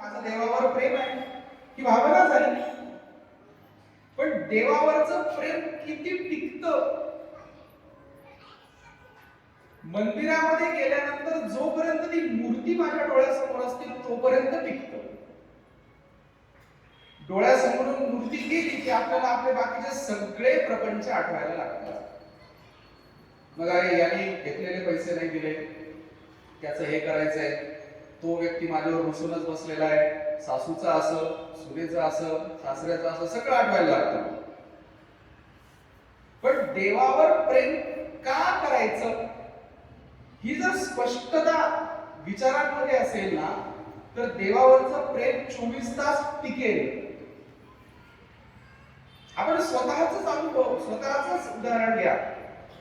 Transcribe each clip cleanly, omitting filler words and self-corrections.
माझं देवावर प्रेम आहे ही भावना झाली. पण देवावरचं प्रेम किती टिकतं? मंदिरामध्ये गेल्यानंतर जोपर्यंत ती मूर्ती माझ्या डोळ्यासमोर असते तोपर्यंत टिकतं. डोळ्यासमोरून मूर्ती गेली की आपल्याला आपले बाकीचे सगळे प्रपंच आठवायला लागतात. मग अरे याने घेतलेले पैसे नाही दिले, त्याचं हे करायचंय, तो व्यक्ती माझ्यावर बसूनच बसलेला आहे, सासूचं असं, सुनेचं असं, सासऱ्याचं असं सगळं आठवायला लागतं. पण देवावर प्रेम का करायचं ही जर स्पष्टता विचारांमध्ये असेल ना तर देवावरचं प्रेम 24 तास टिकेल. आपण स्वतःच अनुभव, स्वतःच उदाहरण घ्या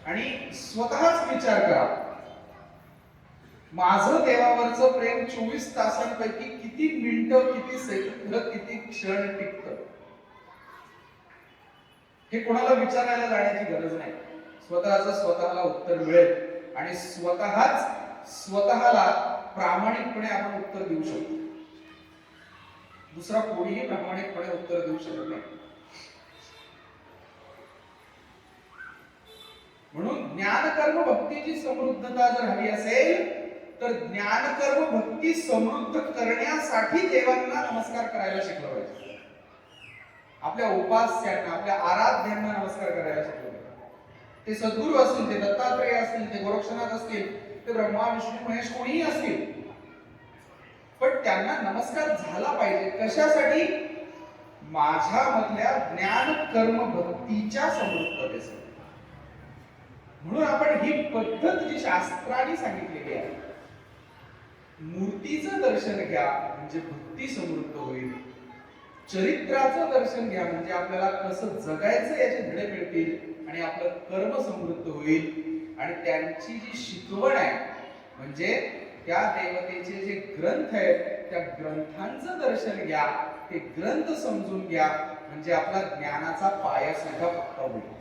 आणि स्वतःच विचार करा. माझं देवावरचं प्रेम 24 तासांपैकी किती मिनिटं, किती सेकंद, किती क्षण टिकतं हे कोणाला विचारायला जाण्याची गरज नाही. स्वतःला उत्तर मिळेल आणि स्वतःला प्रामाणिकपणे आपण उत्तर देऊ शकतो. दुसरा कोणीही प्रामाणिकपणे उत्तर देऊ शकत नाही. म्हणून ज्ञानकर्म भक्तीची समृद्धता जर हवी असेल तर ज्ञानकर्म भक्ती समृद्ध करण्यासाठी देवांना नमस्कार करायला शिकलं पाहिजे. आपल्या उपास्यांना, आपल्या आराध्यांना नमस्कार करायला शिकलं पाहिजे. ते सद्गुरू असतील, ते दत्तात्रेय असतील, ते गोरक्षनाथ असतील, ते ब्रह्मा विष्णू महेश कोणीही असतील, पण त्यांना नमस्कार झाला पाहिजे. कशासाठी? माझ्यामधल्या ज्ञान कर्म भक्तीच्या समृद्धतेसाठी. म्हणून आपण ही पद्धत जी शास्त्राने सांगितलेली आहे, मूर्तीचं दर्शन घ्या म्हणजे भक्ती समृद्ध होईल, चरित्राचं दर्शन घ्या म्हणजे आपल्याला कसं जगायचं याचे धडे मिळतील आणि आपलं कर्म समृद्ध होईल. आणि त्यांची जी शिकवण आहे म्हणजे त्या देवतेचे जे ग्रंथ आहेत त्या ग्रंथांचं दर्शन घ्या, ते ग्रंथ समजून घ्या म्हणजे आपला ज्ञानाचा पाया सुद्धा पक्का होईल.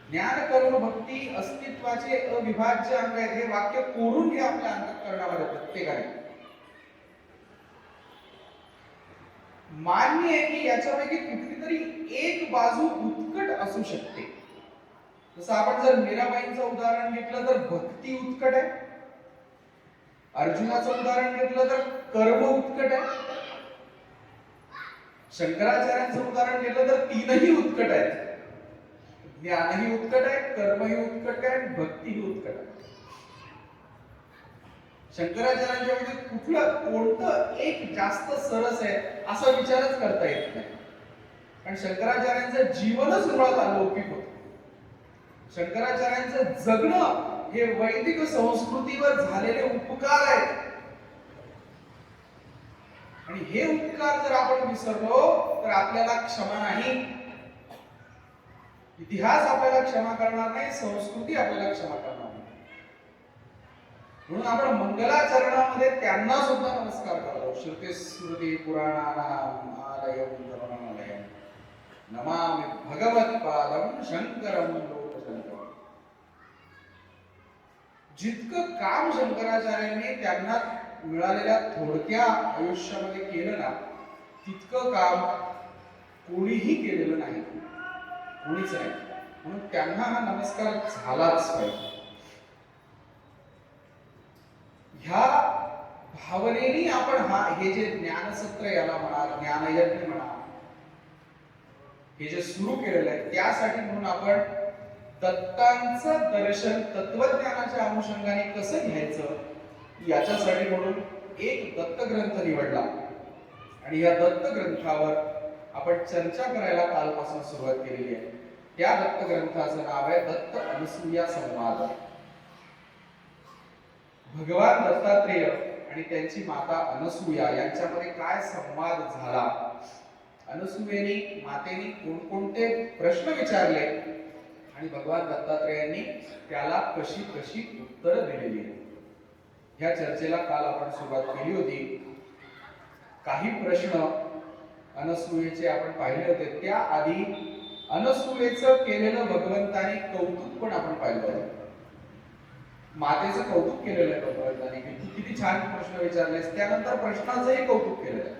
ज्ञान कर्म भक्ती अस्तित्वाचे अविभाज्य अंग आहेत हे वाक्य कोरून घ्या आपल्या अंतःकरणामध्ये प्रत्येकाने. मान्य आहे की याच्यापैकी कुठली तरी एक बाजू उत्कट असू शकते. जसं आपण जर मीराबाईंचं उदाहरण घेतलं तर भक्ती उत्कट आहे, अर्जुनाचं उदाहरण घेतलं तर कर्म उत्कट आहे, शंकराचार्यांचं उदाहरण घेतलं तर तीनही उत्कट आहेत. ज्ञानही उत्कट आहे, कर्मही उत्कट आहे, भक्तीही उत्कट आहे. शंकराचार्यांच्या मध्ये कोणतं एक जास्त सरस आहे असा विचारच करता येत नाही. कारण शंकराचार्यांचं जीवनच मुळात अलौकिक होतं. शंकराचार्यांचं जगणं हे वैदिक संस्कृतीवर झालेले उपकार आहेत. आणि हे उपकार जर आपण विसरलो तर आपल्याला क्षमा नाही. इतिहास आपल्याला क्षमा करणार नाही, संस्कृती आपल्याला क्षमा करणार नाही. म्हणून आपण मंगलाचरणामध्ये त्यांना सुद्धा नमस्कार करतो. श्रुती स्मृती पुराणानाम आलयम करुणालयम नमामि भगवत्पादं शंकरं लोकशंकरं. जितकं काम शंकराचार्यांनी त्यांना मिळालेल्या थोडक्या आयुष्यामध्ये केलं ना तितकं काम कोणीही केलेलं नाही, कोणीच नाही. म्हणून त्यांना हा नमस्कार झालाच पाहिजे. ह्या भावनेने आपण हे जे ज्ञानसत्र याला म्हणा, ज्ञानयज्ञ म्हणा, हे जे सुरू केलेलं आहे त्यासाठी म्हणून आपण दत्तांचं दर्शन तत्वज्ञानाच्या अनुषंगाने कसं घ्यायचं याच्यासाठी म्हणून एक दत्तग्रंथ निवडला. आणि या दत्तग्रंथावर आपण चर्चा करायला कालपासून सुरुवात केलेली आहे. त्या दत्तग्रंथाचं नाव आहे दत्त अनसूया संवाद. भगवान दत्तात्रेय आणि त्यांची माता अनसूया यांच्यामध्ये काय संवाद झाला, अनसूयेने मातेने कोणकोणते प्रश्न विचारले आणि भगवान दत्तात्रेयांनी त्याला कशी कशी उत्तर दिलेली आहेत, ह्या चर्चेला काल आपण सुरुवात केली होती. काही प्रश्न अनसूयेचे आपण पाहिले होते. त्याआधी अनसूयेचं केलेलं भगवंताने कौतुक पण आपण पाहिलं होतं. मातेचं कौतुक केलेलं आहे भगवंताने की तू किती छान प्रश्न विचारलेस. त्यानंतर प्रश्नाचंही कौतुक केलेलं आहे.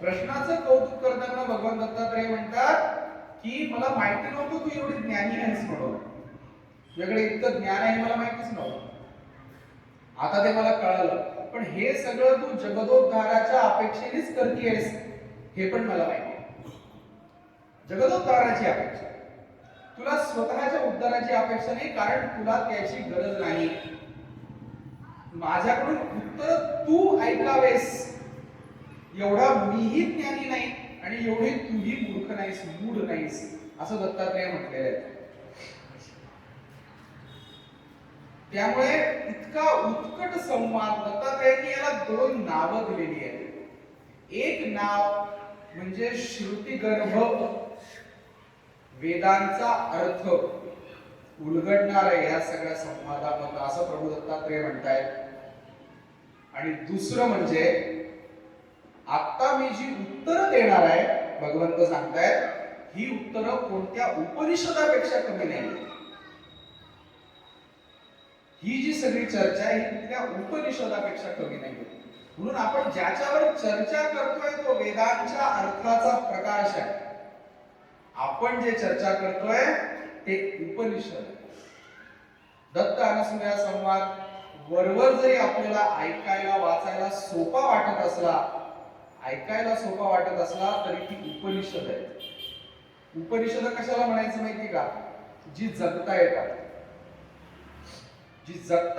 प्रश्नाचं कौतुक करताना भगवान दत्तात्रय म्हणतात की मला माहिती नव्हतं तू एवढी ज्ञानी आहेस म्हणून. तुझ्याकडे इतकं ज्ञान आहे मला माहितीच नव्हतं. आता ते मला कळालं. पण हे सगळं तू जगदोद्धाराच्या अपेक्षेनेच करतेयस हे पण मला माहिती आहे. जगदोद्धाराची अपेक्षा, तुला स्वतःच्या उद्धाराची अपेक्षा नाही, कारण तुला त्याची गरज नाही. माझ्याकडून उत्तर तू ऐकावेस एवढा मीही ज्ञानी नाही आणि एवढे तूही मूर्ख नाहीस, मूढ नाहीस, असं दत्तात्रय म्हटलेलं आहे. त्यामुळे इतका उत्कट संवाद, दत्तात्रयांनी याला 2 नावं दिलेली आहेत. एक नाव म्हणजे श्रुतिगर्भ, वेदांचा अर्थ उलगडणार आहे या सगळ्या संवादामध्ये, असं प्रभू दत्तात्रय म्हणतायत. आणि दुसरं म्हणजे आता मी जी उत्तरं देणार आहे, भगवंत सांगतायत, ही उत्तरं कोणत्या उपनिषदापेक्षा कमी नाही. ही जी सगळी चर्चा आहे ही कुठल्या उपनिषदापेक्षा कमी नाही. म्हणून आपण ज्याच्यावर चर्चा करतोय तो वेदांच्या अर्थाचा प्रकाश आहे. आपण जे चर्चा करतोय ते उपनिषद. दत्त अनुसूया संवाद वरवर जरी आपल्याला ऐकायला वाचायला सोपा वाटत असला तरी ती उपनिषद आहे. उपनिषद कशाला म्हणायचं माहिती का? जी जगता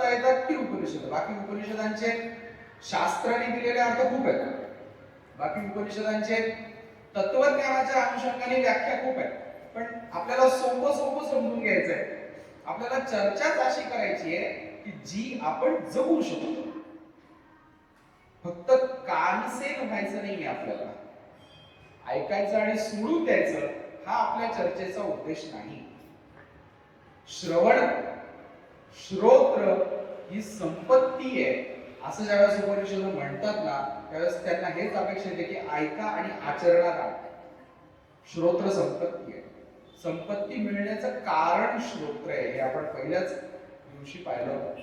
येतात, ती उपनिषद. बाकी उपनिषदांचे शास्त्राने दिलेले अर्थ खूप आहेत. बाकी उपनिषदांचे तत्वज्ञानाच्या अनुषंगाने व्याख्या खूप आहेत. पण आपल्याला सोपं समजून घ्यायचं आहे. आपल्याला चर्चाच अशी करायची आहे की जी आपण जगू शकतो. फक्त कानसेन व्हायचं नाहीये आपल्याला. ऐकायचं आणि सोडून द्यायचं हा आपल्या चर्चेचा उद्देश नाही. श्रोत्र ही संपत्ती आहे असं ज्यावेळेस उपनिषद म्हणतात ना, त्यावेळेस त्यांना हेच अपेक्षा आहे की ऐका आणि आचरणात आणा. श्रोत्र संपत्ती आहे. संपत्ती मिळण्याचं कारण श्रोत्र आहे हे आपण पहिल्याच दिवशी पाहिलं होतं.